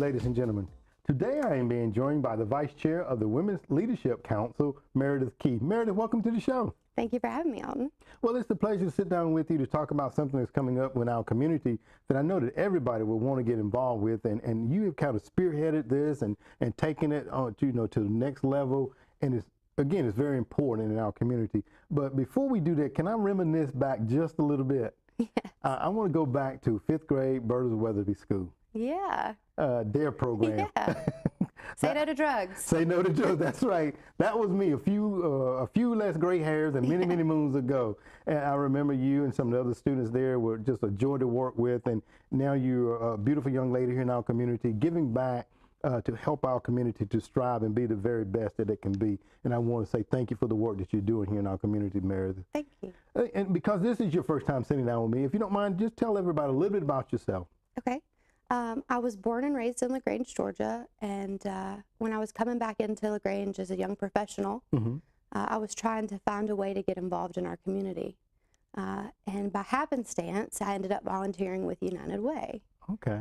ladies and gentlemen. Today I am being joined by the Vice Chair of the Women's Leadership Council, Meredith Key. Meredith, welcome to the show. Thank you for having me, Alton. Well, it's a pleasure to sit down with you to talk about something that's coming up in our community that I know that everybody will want to get involved with, and you have kind of spearheaded this and taken it on to, to the next level, and it's very important in our community. But before we do that, can I reminisce back just a little bit? Yes. I want to go back to 5th grade Burters of Weatherby School. Yeah. DARE program. Yeah. Say no to drugs. Say no to drugs. That's right. That was me a few less gray hairs and many moons ago. And I remember you and some of the other students there were just a joy to work with. And now you're a beautiful young lady here in our community, giving back to help our community to strive and be the very best that it can be. And I want to say thank you for the work that you're doing here in our community, Meredith. Thank you. And because this is your first time sitting down with me, if you don't mind, just tell everybody a little bit about yourself. Okay. I was born and raised in LaGrange, Georgia, and when I was coming back into LaGrange as a young professional, I was trying to find a way to get involved in our community. And by happenstance, I ended up volunteering with United Way. Okay.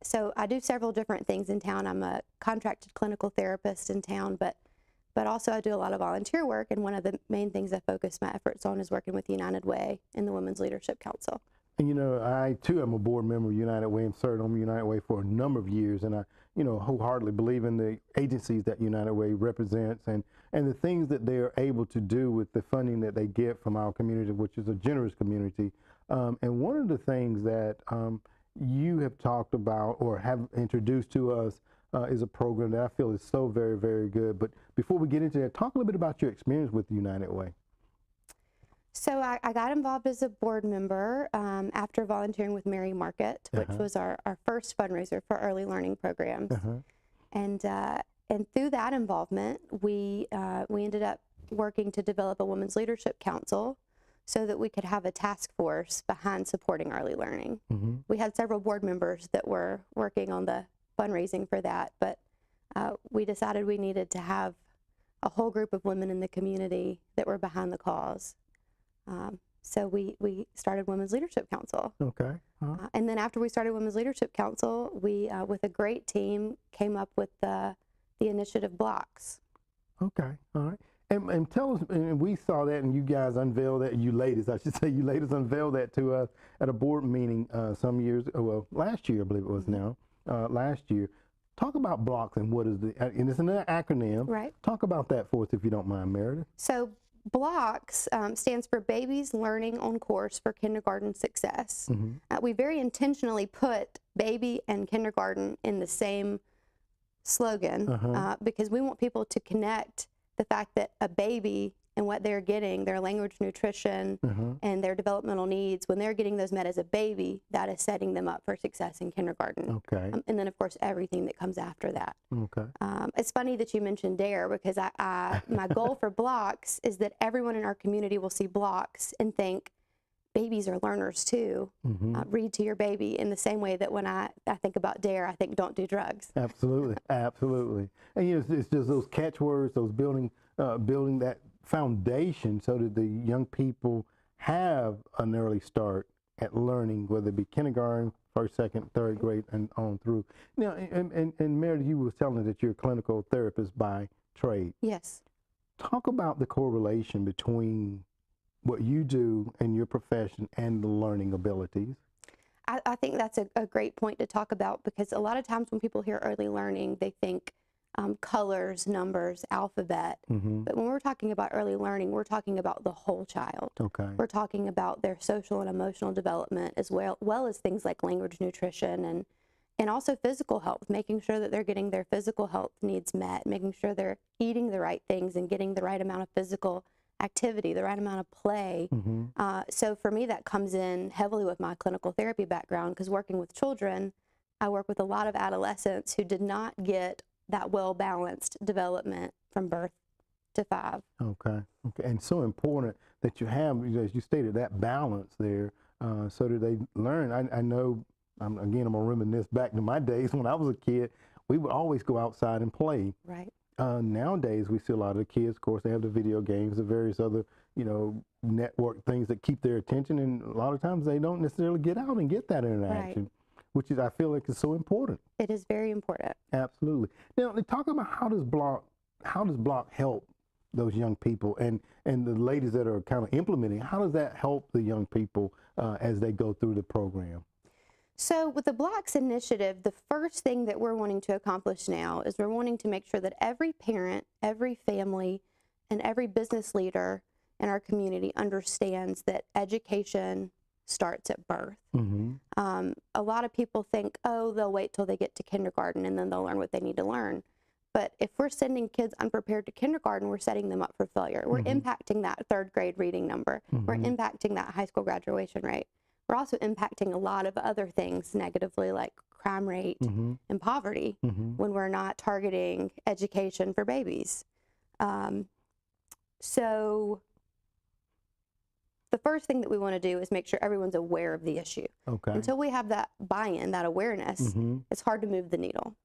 So I do several different things in town. I'm a contracted clinical therapist in town, but also I do a lot of volunteer work, and one of the main things I focus my efforts on is working with United Way and the Women's Leadership Council. And I too am a board member of United Way and served on United Way for a number of years, and I wholeheartedly believe in the agencies that United Way represents and the things that they are able to do with the funding that they get from our community, which is a generous community. And one of the things that you have talked about or have introduced to us is a program that I feel is so very, very good. But before we get into that, talk a little bit about your experience with United Way. So I got involved as a board member after volunteering with Mary Market, which was our first fundraiser for early learning programs. And through that involvement, we ended up working to develop a Women's Leadership Council so that we could have a task force behind supporting early learning. We had several board members that were working on the fundraising for that, but we decided we needed to have a whole group of women in the community that were behind the cause. So we started Women's Leadership Council. Okay. And then after we started Women's Leadership Council, we, with a great team, came up with the initiative blocks. Okay. All right. And tell us, and we saw that, and you guys unveiled that, you ladies unveiled that to us at a board meeting some years, well, last year, I believe it was now, last year. Talk about blocks and what is and it's an acronym. Right. Talk about that for us if you don't mind, Meredith. So BLOCKS stands for Babies Learning on Course for Kindergarten Success. We very intentionally put baby and kindergarten in the same slogan because we want people to connect the fact that a baby and what they're getting, their language, nutrition, and their developmental needs, when they're getting those met as a baby, that is setting them up for success in kindergarten. Okay. And then, of course, everything that comes after that. Okay. It's funny that you mentioned DARE because my goal for blocks is that everyone in our community will see blocks and think, babies are learners too. Read to your baby in the same way that when I think about DARE, I think don't do drugs. Absolutely, absolutely. And it's just those catchwords, those building that foundation so that the young people have an early start at learning, whether it be kindergarten, first, second, third grade, and on through. Now, and Meredith, you were telling us that you're a clinical therapist by trade. Yes. Talk about the correlation between what you do in your profession and the learning abilities. I think that's a great point to talk about because a lot of times when people hear early learning, they think colors, numbers, alphabet. But when we're talking about early learning, we're talking about the whole child. Okay. We're talking about their social and emotional development as well as things like language, nutrition, and also physical health, making sure that they're getting their physical health needs met, making sure they're eating the right things and getting the right amount of physical activity, the right amount of play. So for me, that comes in heavily with my clinical therapy background because working with children, I work with a lot of adolescents who did not get that well-balanced development from birth to 5. Okay. Okay. And so important that you have, as you stated, that balance there so that they learn. I know, I'm going to reminisce back to my days when I was a kid, we would always go outside and play. Right. Nowadays, we see a lot of the kids, of course, they have the video games, the various other, network things that keep their attention, and a lot of times they don't necessarily get out and get that interaction. Right. which is, I feel like, is so important. It is very important. Absolutely. Now, talk about how does block help those young people and the ladies that are kind of implementing? How does that help the young people as they go through the program? So with the Blocks initiative, the first thing that we're wanting to accomplish now is we're wanting to make sure that every parent, every family, and every business leader in our community understands that education starts at birth. A lot of people think, oh, they'll wait till they get to kindergarten and then they'll learn what they need to learn. But if we're sending kids unprepared to kindergarten, we're setting them up for failure. We're impacting that third grade reading number. We're impacting that high school graduation rate. We're also impacting a lot of other things negatively, like crime rate and poverty, when we're not targeting education for babies. So the first thing that we want to do is make sure everyone's aware of the issue. Until we have that buy-in, that awareness, it's hard to move the needle.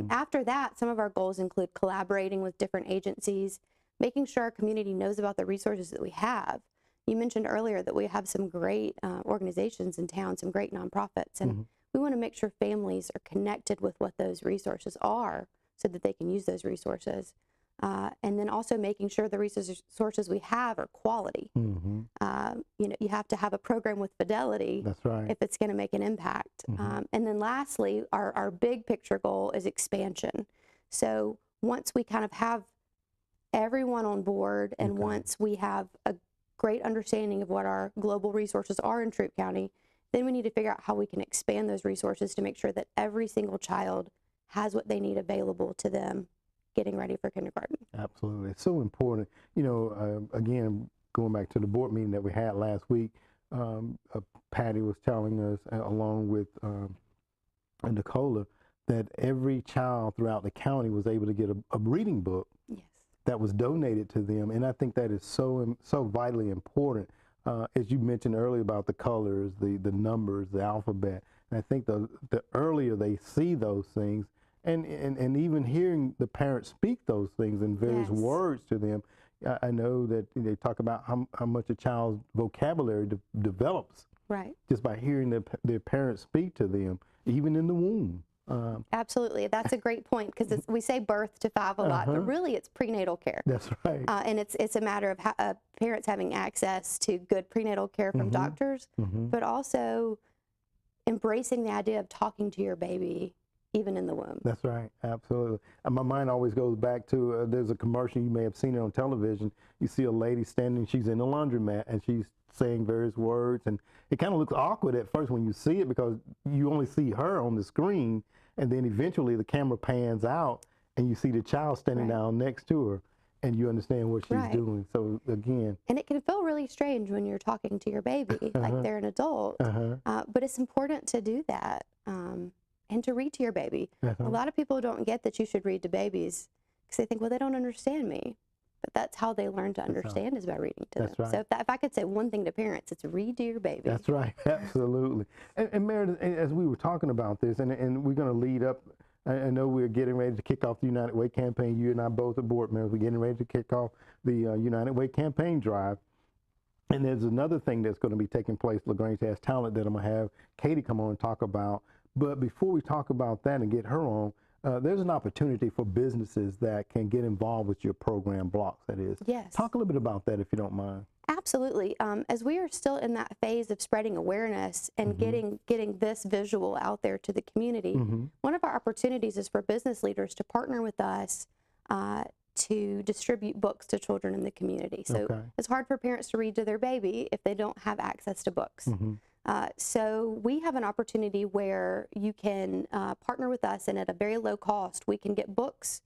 After that, some of our goals include collaborating with different agencies, making sure our community knows about the resources that we have. You mentioned earlier that we have some great organizations in town, some great nonprofits, and we want to make sure families are connected with what those resources are so that they can use those resources. And then also making sure the resources we have are quality. You know, you have to have a program with fidelity. That's right. If it's going to make an impact. And then lastly, our big picture goal is expansion. So once we kind of have everyone on board and once we have a great understanding of what our global resources are in Troup County, then we need to figure out how we can expand those resources to make sure that every single child has what they need available to them getting ready for kindergarten. Absolutely. It's so important. You know, again, going back to the board meeting that we had last week, Patty was telling us, along with Nicola, that every child throughout the county was able to get a reading book that was donated to them. And I think that is so vitally important. As you mentioned earlier about the colors, the numbers, the alphabet. And I think the earlier they see those things, and even hearing the parents speak those things in various words to them, I know that they talk about how much a child's vocabulary develops just by hearing their parents speak to them, even in the womb. Absolutely. That's a great point, because we say birth to 5 a lot, but really it's prenatal care. That's right. And it's a matter of parents having access to good prenatal care from doctors, but also embracing the idea of talking to your baby even in the womb. That's right. Absolutely. And my mind always goes back to, there's a commercial, you may have seen it on television. You see a lady standing, she's in a laundromat, and she's saying various words, and it kind of looks awkward at first when you see it because you only see her on the screen, and then eventually the camera pans out and you see the child standing down next to her, and you understand what she's doing. So again, and it can feel really strange when you're talking to your baby like they're an adult, but it's important to do that, and to read to your baby. A lot of people don't get that you should read to babies because they think, well, they don't understand me. But that's how they learn to understand, is by reading to them. So if I could say one thing to parents, it's read to your baby. That's right. Absolutely. And Meredith, as we were talking about this, and we're going to lead up, I know we're getting ready to kick off the United Way campaign. You and I both are board members. We're getting ready to kick off the United Way campaign drive. And there's another thing that's going to be taking place, LaGrange Has Talent, that I'm going to have Katie come on and talk about. But before we talk about that and get her on, there's an opportunity for businesses that can get involved with your program, Blocks, that is. Yes. Talk a little bit about that, if you don't mind. Absolutely. As we are still in that phase of spreading awareness and getting this visual out there to the community, one of our opportunities is for business leaders to partner with us to distribute books to children in the community. So it's hard for parents to read to their baby if they don't have access to books. So we have an opportunity where you can partner with us, and at a very low cost, we can get books,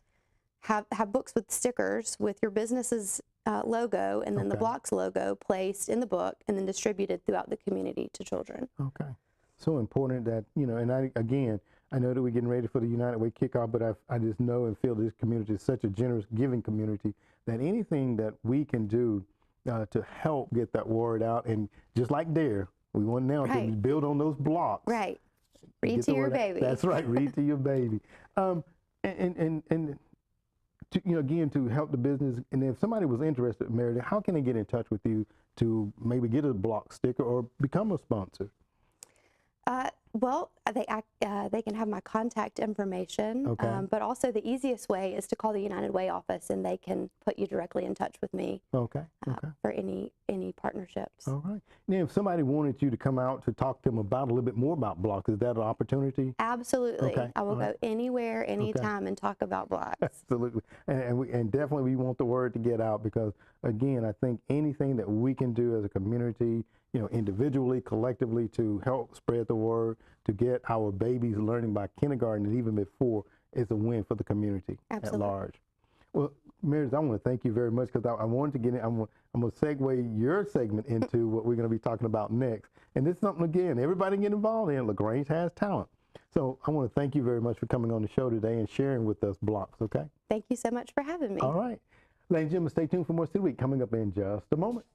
have books with stickers with your business's logo and then the Blocks logo placed in the book and then distributed throughout the community to children. Okay. So important that, you know, and I know that we're getting ready for the United Way kickoff, but I just know and feel this community is such a generous, giving community that anything that we can do to help get that word out, and just like DARE, we want now to build on those blocks. Right. Read to your baby. That's right. Read to your baby. And to, you know, again, to help the business. And if somebody was interested, Meredith, how can they get in touch with you to maybe get a block sticker or become a sponsor? Well, they can have my contact information, Okay. but also the easiest way is to call the United Way office, and they can put you directly in touch with me Okay. Okay. for any partnerships. All right. Now, if somebody wanted you to come out to talk to them about a little bit more about blocks, is that an opportunity? Absolutely. Okay. I will All right. go anywhere, anytime, and talk about blocks. Absolutely. And definitely we want the word to get out because, again, I think anything that we can do as a community, individually, collectively, to help spread the word, to get our babies learning by kindergarten and even before, is a win for the community at large. Well, Meredith, I want to thank you very much because I wanted to get in. I'm going to segue your segment into what we're going to be talking about next. And this is something, again, everybody get involved in. LaGrange has talent. So I want to thank you very much for coming on the show today and sharing with us blocks, okay? Thank you so much for having me. All right. Ladies and gentlemen, stay tuned for more City Week coming up in just a moment.